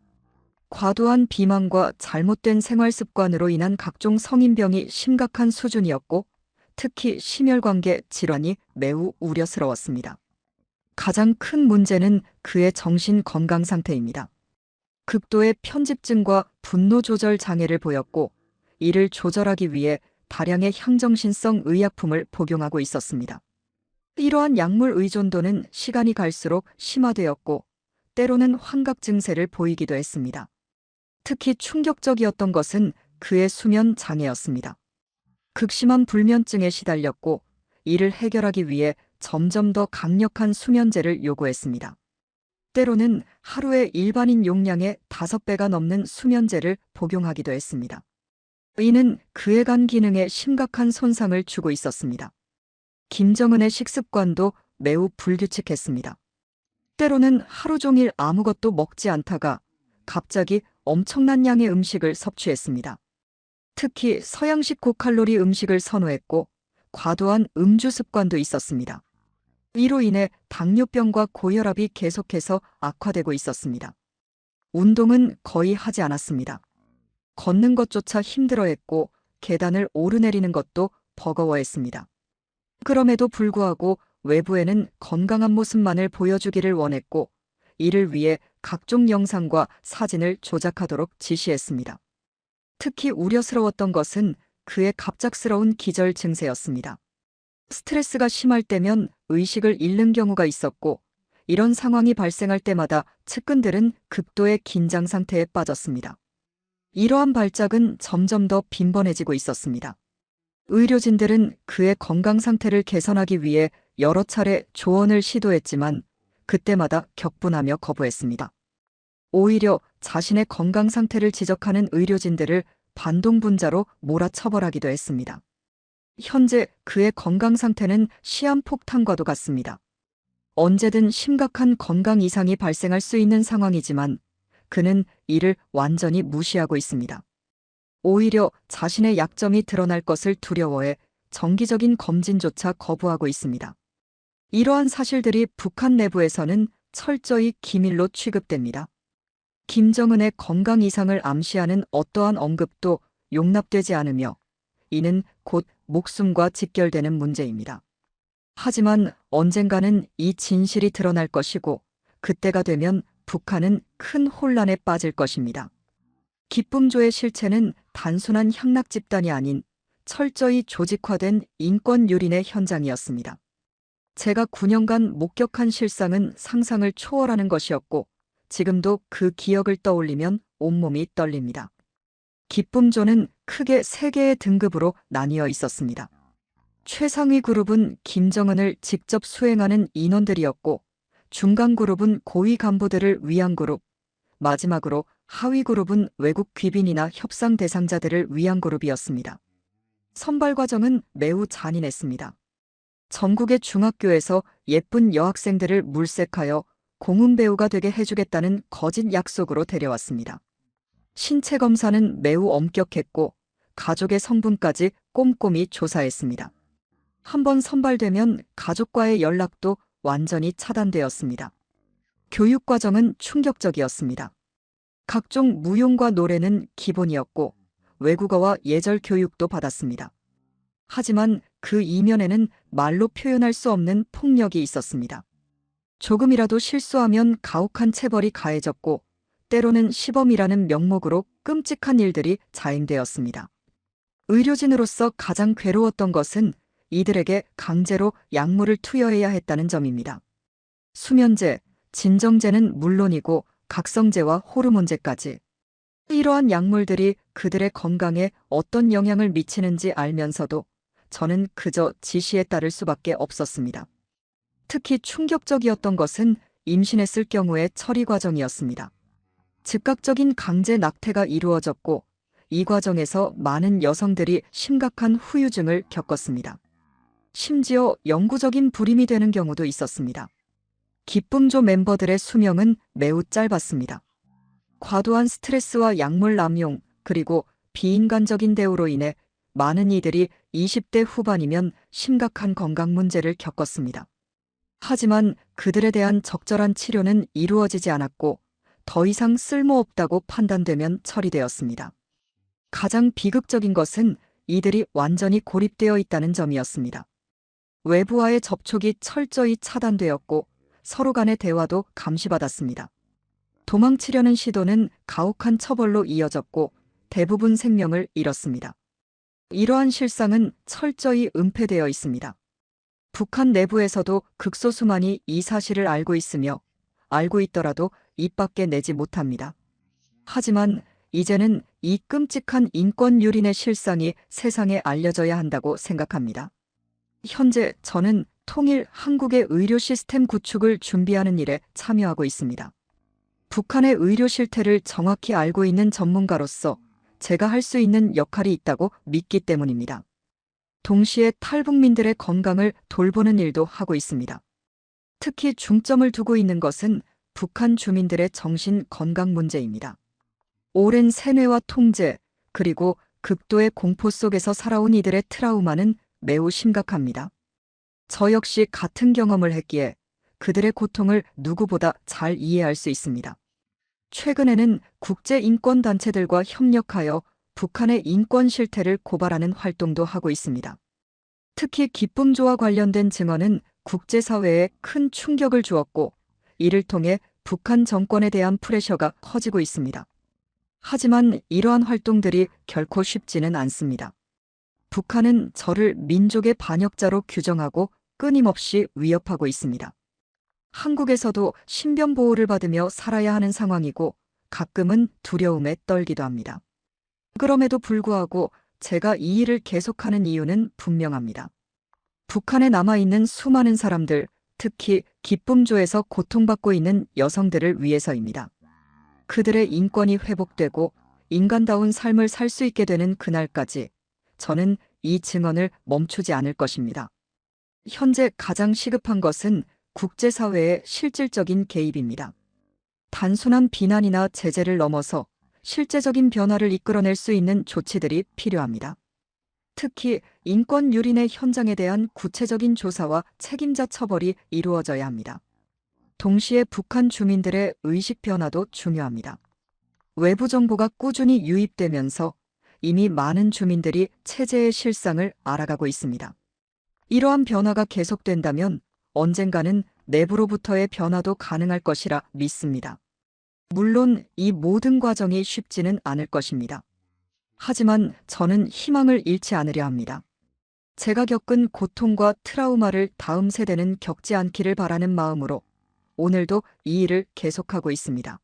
과도한 비만과 잘못된 생활 습관으로 인한 각종 성인병이 심각한 수준이었고 특히 심혈관계 질환이 매우 우려스러웠습니다. 가장 큰 문제는 그의 정신 건강 상태입니다. 극도의 편집증과 분노 조절 장애를 보였고 이를 조절하기 위해 다량의 향정신성 의약품을 복용하고 있었습니다. 이러한 약물 의존도는 시간이 갈수록 심화되었고 때로는 환각 증세를 보이기도 했습니다. 특히 충격적이었던 것은 그의 수면 장애였습니다. 극심한 불면증에 시달렸고 이를 해결하기 위해 점점 더 강력한 수면제를 요구했습니다. 때로는 하루에 일반인 용량의 5배가 넘는 수면제를 복용하기도 했습니다. 이는 그의 간 기능에 심각한 손상을 주고 있었습니다. 김정은의 식습관도 매우 불규칙했습니다. 때로는 하루 종일 아무것도 먹지 않다가 갑자기 엄청난 양의 음식을 섭취했습니다. 특히 서양식 고칼로리 음식을 선호했고 과도한 음주 습관도 있었습니다. 이로 인해 당뇨병과 고혈압이 계속해서 악화되고 있었습니다. 운동은 거의 하지 않았습니다. 걷는 것조차 힘들어했고 계단을 오르내리는 것도 버거워했습니다. 그럼에도 불구하고 외부에는 건강한 모습만을 보여주기를 원했고, 이를 위해 각종 영상과 사진을 조작하도록 지시했습니다. 특히 우려스러웠던 것은 그의 갑작스러운 기절 증세였습니다. 스트레스가 심할 때면 의식을 잃는 경우가 있었고, 이런 상황이 발생할 때마다 측근들은 극도의 긴장 상태에 빠졌습니다. 이러한 발작은 점점 더 빈번해지고 있었습니다. 의료진들은 그의 건강 상태를 개선하기 위해 여러 차례 조언을 시도했지만 그때마다 격분하며 거부했습니다. 오히려 자신의 건강 상태를 지적하는 의료진들을 반동분자로 몰아처벌하기도 했습니다. 현재 그의 건강 상태는 시한폭탄과도 같습니다. 언제든 심각한 건강 이상이 발생할 수 있는 상황이지만 그는 이를 완전히 무시하고 있습니다. 오히려 자신의 약점이 드러날 것을 두려워해 정기적인 검진조차 거부하고 있습니다. 이러한 사실들이 북한 내부에서는 철저히 기밀로 취급됩니다. 김정은의 건강 이상을 암시하는 어떠한 언급도 용납되지 않으며 이는 곧 목숨과 직결되는 문제입니다. 하지만 언젠가는 이 진실이 드러날 것이고 그때가 되면 북한은 큰 혼란에 빠질 것입니다. 기쁨조의 실체는 단순한 향락 집단이 아닌 철저히 조직화된 인권 유린의 현장이었습니다. 제가 9년간 목격한 실상은 상상을 초월하는 것이었고 지금도 그 기억을 떠올리면 온몸이 떨립니다. 기쁨조는 크게 3개의 등급으로 나뉘어 있었습니다. 최상위 그룹은 김정은을 직접 수행하는 인원들이었고 중간 그룹은 고위 간부들을 위한 그룹, 마지막으로 하위 그룹은 외국 귀빈이나 협상 대상자들을 위한 그룹이었습니다. 선발 과정은 매우 잔인했습니다. 전국의 중학교에서 예쁜 여학생들을 물색하여 공은 배우가 되게 해주겠다는 거짓 약속으로 데려왔습니다. 신체 검사는 매우 엄격했고 가족의 성분까지 꼼꼼히 조사했습니다. 한번 선발되면 가족과의 연락도 완전히 차단되었습니다. 교육 과정은 충격적이었습니다. 각종 무용과 노래는 기본이었고 외국어와 예절 교육도 받았습니다. 하지만 그 이면에는 말로 표현할 수 없는 폭력이 있었습니다. 조금이라도 실수하면 가혹한 체벌이 가해졌고 때로는 시범이라는 명목으로 끔찍한 일들이 자행되었습니다. 의료진으로서 가장 괴로웠던 것은 이들에게 강제로 약물을 투여해야 했다는 점입니다. 수면제, 진정제는 물론이고 각성제와 호르몬제까지. 이러한 약물들이 그들의 건강에 어떤 영향을 미치는지 알면서도 저는 그저 지시에 따를 수밖에 없었습니다. 특히 충격적이었던 것은 임신했을 경우의 처리 과정이었습니다. 즉각적인 강제 낙태가 이루어졌고 이 과정에서 많은 여성들이 심각한 후유증을 겪었습니다. 심지어 영구적인 불임이 되는 경우도 있었습니다. 기쁨조 멤버들의 수명은 매우 짧았습니다. 과도한 스트레스와 약물 남용 그리고 비인간적인 대우로 인해 많은 이들이 20대 후반이면 심각한 건강 문제를 겪었습니다. 하지만 그들에 대한 적절한 치료는 이루어지지 않았고 더 이상 쓸모없다고 판단되면 처리되었습니다. 가장 비극적인 것은 이들이 완전히 고립되어 있다는 점이었습니다. 외부와의 접촉이 철저히 차단되었고 서로 간의 대화도 감시받았습니다. 도망치려는 시도는 가혹한 처벌로 이어졌고 대부분 생명을 잃었습니다. 이러한 실상은 철저히 은폐되어 있습니다. 북한 내부에서도 극소수만이 이 사실을 알고 있으며 알고 있더라도 입 밖에 내지 못합니다. 하지만 이제는 이 끔찍한 인권 유린의 실상이 세상에 알려져야 한다고 생각합니다. 현재 저는 통일 한국의 의료 시스템 구축을 준비하는 일에 참여하고 있습니다. 북한의 의료 실태를 정확히 알고 있는 전문가로서 제가 할 수 있는 역할이 있다고 믿기 때문입니다. 동시에 탈북민들의 건강을 돌보는 일도 하고 있습니다. 특히 중점을 두고 있는 것은 북한 주민들의 정신 건강 문제입니다. 오랜 세뇌와 통제, 그리고 극도의 공포 속에서 살아온 이들의 트라우마는 매우 심각합니다. 저 역시 같은 경험을 했기에 그들의 고통을 누구보다 잘 이해할 수 있습니다. 최근에는 국제인권단체들과 협력하여 북한의 인권 실태를 고발하는 활동도 하고 있습니다. 특히 기쁨조와 관련된 증언은 국제사회에 큰 충격을 주었고 이를 통해 북한 정권에 대한 프레셔가 커지고 있습니다. 하지만 이러한 활동들이 결코 쉽지는 않습니다. 북한은 저를 민족의 반역자로 규정하고 끊임없이 위협하고 있습니다. 한국에서도 신변 보호를 받으며 살아야 하는 상황이고 가끔은 두려움에 떨기도 합니다. 그럼에도 불구하고 제가 이 일을 계속하는 이유는 분명합니다. 북한에 남아있는 수많은 사람들, 특히 기쁨조에서 고통받고 있는 여성들을 위해서입니다. 그들의 인권이 회복되고 인간다운 삶을 살 수 있게 되는 그날까지 저는 이 증언을 멈추지 않을 것입니다. 현재 가장 시급한 것은 국제사회의 실질적인 개입입니다. 단순한 비난이나 제재를 넘어서 실제적인 변화를 이끌어낼 수 있는 조치들이 필요합니다. 특히 인권 유린의 현장에 대한 구체적인 조사와 책임자 처벌이 이루어져야 합니다. 동시에 북한 주민들의 의식 변화도 중요합니다. 외부 정보가 꾸준히 유입되면서 이미 많은 주민들이 체제의 실상을 알아가고 있습니다. 이러한 변화가 계속된다면 언젠가는 내부로부터의 변화도 가능할 것이라 믿습니다. 물론 이 모든 과정이 쉽지는 않을 것입니다. 하지만 저는 희망을 잃지 않으려 합니다. 제가 겪은 고통과 트라우마를 다음 세대는 겪지 않기를 바라는 마음으로 오늘도 이 일을 계속하고 있습니다.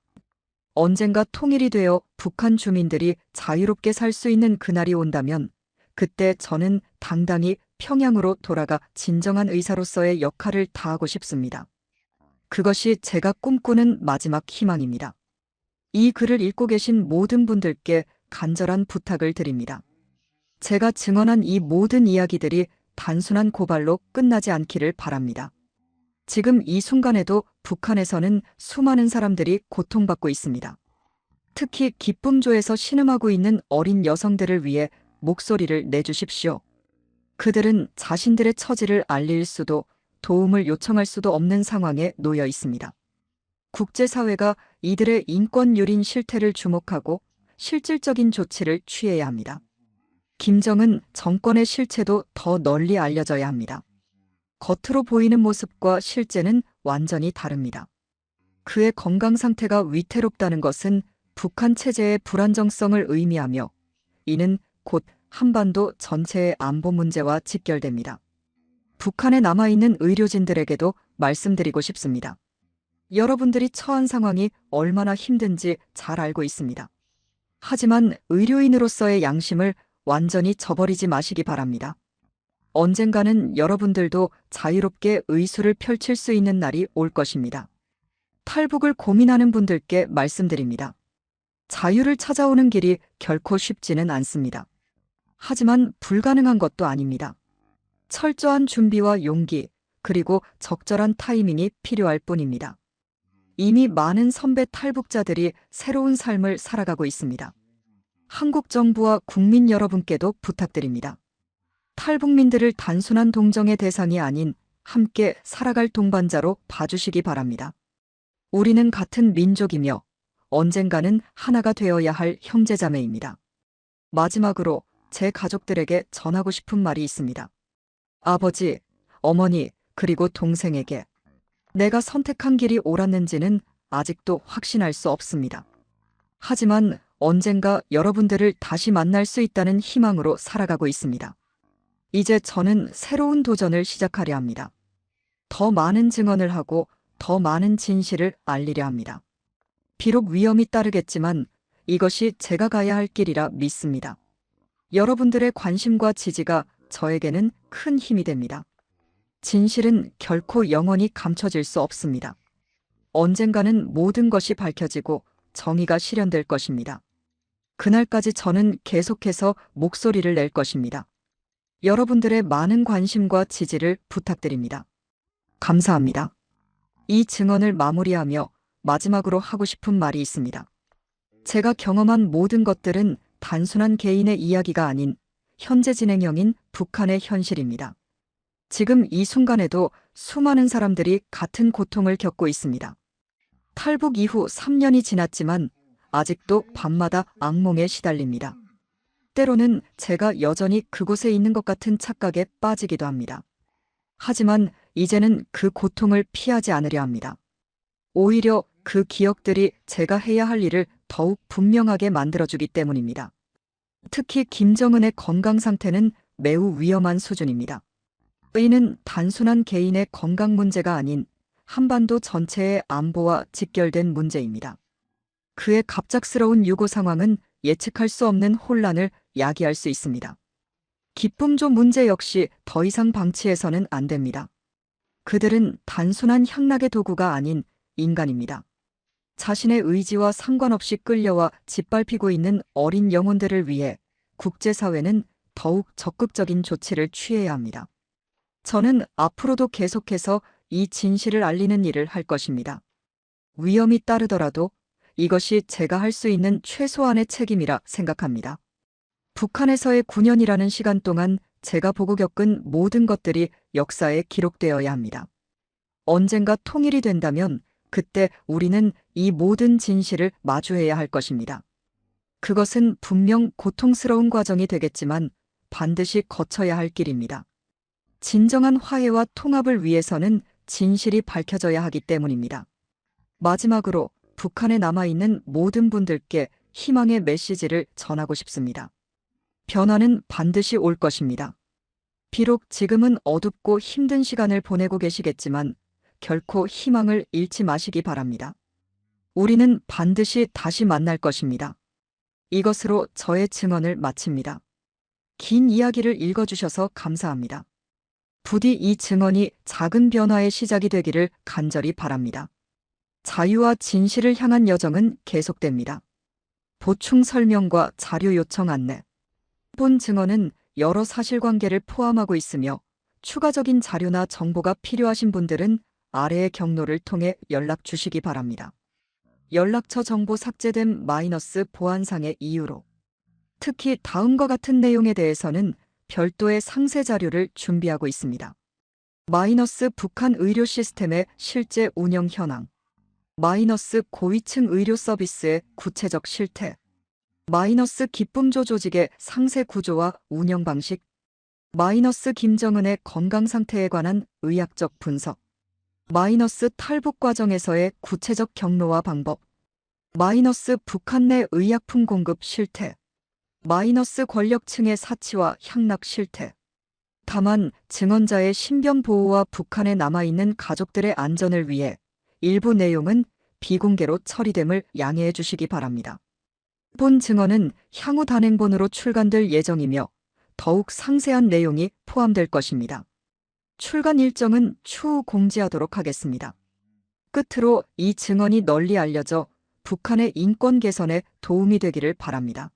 언젠가 통일이 되어 북한 주민들이 자유롭게 살 수 있는 그날이 온다면 그때 저는 당당히 평양으로 돌아가 진정한 의사로서의 역할을 다하고 싶습니다. 그것이 제가 꿈꾸는 마지막 희망입니다. 이 글을 읽고 계신 모든 분들께 간절한 부탁을 드립니다. 제가 증언한 이 모든 이야기들이 단순한 고발로 끝나지 않기를 바랍니다. 지금 이 순간에도 북한에서는 수많은 사람들이 고통받고 있습니다. 특히 기쁨조에서 신음하고 있는 어린 여성들을 위해 목소리를 내주십시오. 그들은 자신들의 처지를 알릴 수도 도움을 요청할 수도 없는 상황에 놓여 있습니다. 국제사회가 이들의 인권 유린 실태를 주목하고 실질적인 조치를 취해야 합니다. 김정은 정권의 실체도 더 널리 알려져야 합니다. 겉으로 보이는 모습과 실제는 완전히 다릅니다. 그의 건강 상태가 위태롭다는 것은 북한 체제의 불안정성을 의미하며 이는 곧 한반도 전체의 안보 문제와 직결됩니다. 북한에 남아있는 의료진들에게도 말씀드리고 싶습니다. 여러분들이 처한 상황이 얼마나 힘든지 잘 알고 있습니다. 하지만 의료인으로서의 양심을 완전히 저버리지 마시기 바랍니다. 언젠가는 여러분들도 자유롭게 의술을 펼칠 수 있는 날이 올 것입니다. 탈북을 고민하는 분들께 말씀드립니다. 자유를 찾아오는 길이 결코 쉽지는 않습니다. 하지만 불가능한 것도 아닙니다. 철저한 준비와 용기, 그리고 적절한 타이밍이 필요할 뿐입니다. 이미 많은 선배 탈북자들이 새로운 삶을 살아가고 있습니다. 한국 정부와 국민 여러분께도 부탁드립니다. 탈북민들을 단순한 동정의 대상이 아닌 함께 살아갈 동반자로 봐주시기 바랍니다. 우리는 같은 민족이며 언젠가는 하나가 되어야 할 형제자매입니다. 마지막으로 제 가족들에게 전하고 싶은 말이 있습니다. 아버지, 어머니, 그리고 동생에게 내가 선택한 길이 옳았는지는 아직도 확신할 수 없습니다. 하지만 언젠가 여러분들을 다시 만날 수 있다는 희망으로 살아가고 있습니다. 이제 저는 새로운 도전을 시작하려 합니다. 더 많은 증언을 하고 더 많은 진실을 알리려 합니다. 비록 위험이 따르겠지만 이것이 제가 가야 할 길이라 믿습니다. 여러분들의 관심과 지지가 저에게는 큰 힘이 됩니다. 진실은 결코 영원히 감춰질 수 없습니다. 언젠가는 모든 것이 밝혀지고 정의가 실현될 것입니다. 그날까지 저는 계속해서 목소리를 낼 것입니다. 여러분들의 많은 관심과 지지를 부탁드립니다. 감사합니다. 이 증언을 마무리하며 마지막으로 하고 싶은 말이 있습니다. 제가 경험한 모든 것들은 단순한 개인의 이야기가 아닌 현재 진행형인 북한의 현실입니다. 지금 이 순간에도 수많은 사람들이 같은 고통을 겪고 있습니다. 탈북 이후 3년이 지났지만 아직도 밤마다 악몽에 시달립니다. 때로는 제가 여전히 그곳에 있는 것 같은 착각에 빠지기도 합니다. 하지만 이제는 그 고통을 피하지 않으려 합니다. 오히려 그 기억들이 제가 해야 할 일을 더욱 분명하게 만들어주기 때문입니다. 특히 김정은의 건강 상태는 매우 위험한 수준입니다. 이는 단순한 개인의 건강 문제가 아닌 한반도 전체의 안보와 직결된 문제입니다. 그의 갑작스러운 유고 상황은 예측할 수 없는 혼란을 야기할 수 있습니다. 기쁨조 문제 역시 더 이상 방치해서는 안 됩니다. 그들은 단순한 향락의 도구가 아닌 인간입니다. 자신의 의지와 상관없이 끌려와 짓밟히고 있는 어린 영혼들을 위해 국제사회는 더욱 적극적인 조치를 취해야 합니다. 저는 앞으로도 계속해서 이 진실을 알리는 일을 할 것입니다. 위험이 따르더라도 이것이 제가 할 수 있는 최소한의 책임이라 생각합니다. 북한에서의 9년이라는 시간 동안 제가 보고 겪은 모든 것들이 역사에 기록되어야 합니다. 언젠가 통일이 된다면 그때 우리는 이 모든 진실을 마주해야 할 것입니다. 그것은 분명 고통스러운 과정이 되겠지만 반드시 거쳐야 할 길입니다. 진정한 화해와 통합을 위해서는 진실이 밝혀져야 하기 때문입니다. 마지막으로 북한에 남아있는 모든 분들께 희망의 메시지를 전하고 싶습니다. 변화는 반드시 올 것입니다. 비록 지금은 어둡고 힘든 시간을 보내고 계시겠지만 결코 희망을 잃지 마시기 바랍니다. 우리는 반드시 다시 만날 것입니다. 이것으로 저의 증언을 마칩니다. 긴 이야기를 읽어주셔서 감사합니다. 부디 이 증언이 작은 변화의 시작이 되기를 간절히 바랍니다. 자유와 진실을 향한 여정은 계속됩니다. 보충 설명과 자료 요청 안내. 본 증언은 여러 사실관계를 포함하고 있으며 추가적인 자료나 정보가 필요하신 분들은 아래의 경로를 통해 연락 주시기 바랍니다. 연락처 정보 삭제됨 보안상의 이유로. 특히 다음과 같은 내용에 대해서는 별도의 상세 자료를 준비하고 있습니다. 북한 의료 시스템의 실제 운영 현황. 고위층 의료 서비스의 구체적 실태. 기쁨조 조직의 상세 구조와 운영 방식. 김정은의 건강 상태에 관한 의학적 분석. 탈북 과정에서의 구체적 경로와 방법. 북한 내 의약품 공급 실태. 권력층의 사치와 향락 실태. 다만 증언자의 신변 보호와 북한에 남아있는 가족들의 안전을 위해 일부 내용은 비공개로 처리됨을 양해해 주시기 바랍니다. 본 증언은 향후 단행본으로 출간될 예정이며 더욱 상세한 내용이 포함될 것입니다. 출간 일정은 추후 공지하도록 하겠습니다. 끝으로 이 증언이 널리 알려져 북한의 인권 개선에 도움이 되기를 바랍니다.